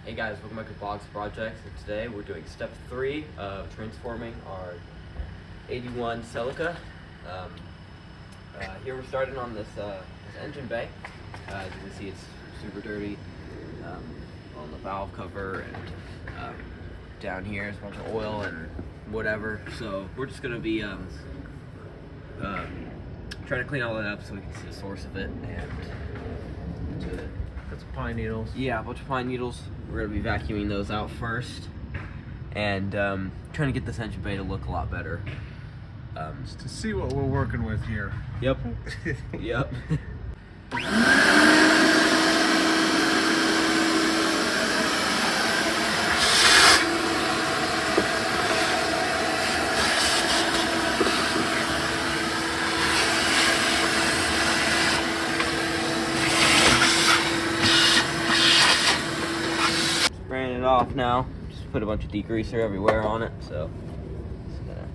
Hey guys, welcome back to Boggs Projects, and today we're doing step 3 of transforming our 81 Celica. Here we're starting on this engine bay. As you can see, it's super dirty on the valve cover, and down here is a bunch of oil and whatever. So we're just going to be trying to clean all that up so we can see the source of it. And Got some pine needles. yeah, a bunch of pine needles. We're going to be vacuuming those out first, and trying to get this engine bay to look a lot better. Just to see what we're working with here. Yep. Yep. Spraying it off now. Just put a bunch of degreaser everywhere on it, so just gonna.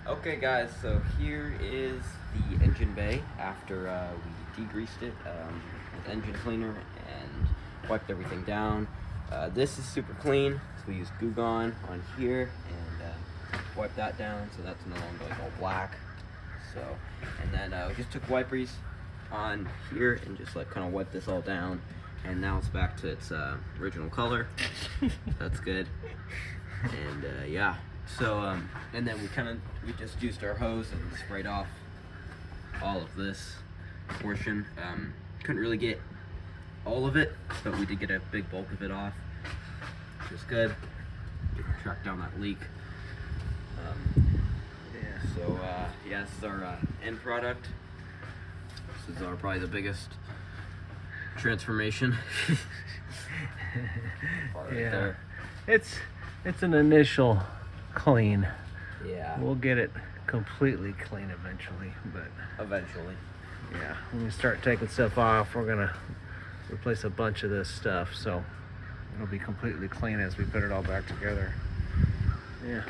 Okay guys, so here is the engine bay after we degreased it with engine cleaner and wiped everything down. This is super clean, so we used Goo Gone on here and wiped that down, so that's no longer like all black. So, and then we just took wipers on here and just like kind of wiped this all down, and now it's back to its original color. That's good. And yeah. So, and then we just used our hose and sprayed off all of this portion. Couldn't really get all of it, but we did get a big bulk of it off, which is good. Track down that leak. So, yeah, this is our end product. This is probably the biggest transformation. Right Yeah, there. it's an initial clean. Yeah. We'll get it completely clean eventually, but Eventually. yeah, when we start taking stuff off, we're gonna replace a bunch of this stuff, so it'll be completely clean as we put it all back together. Yeah.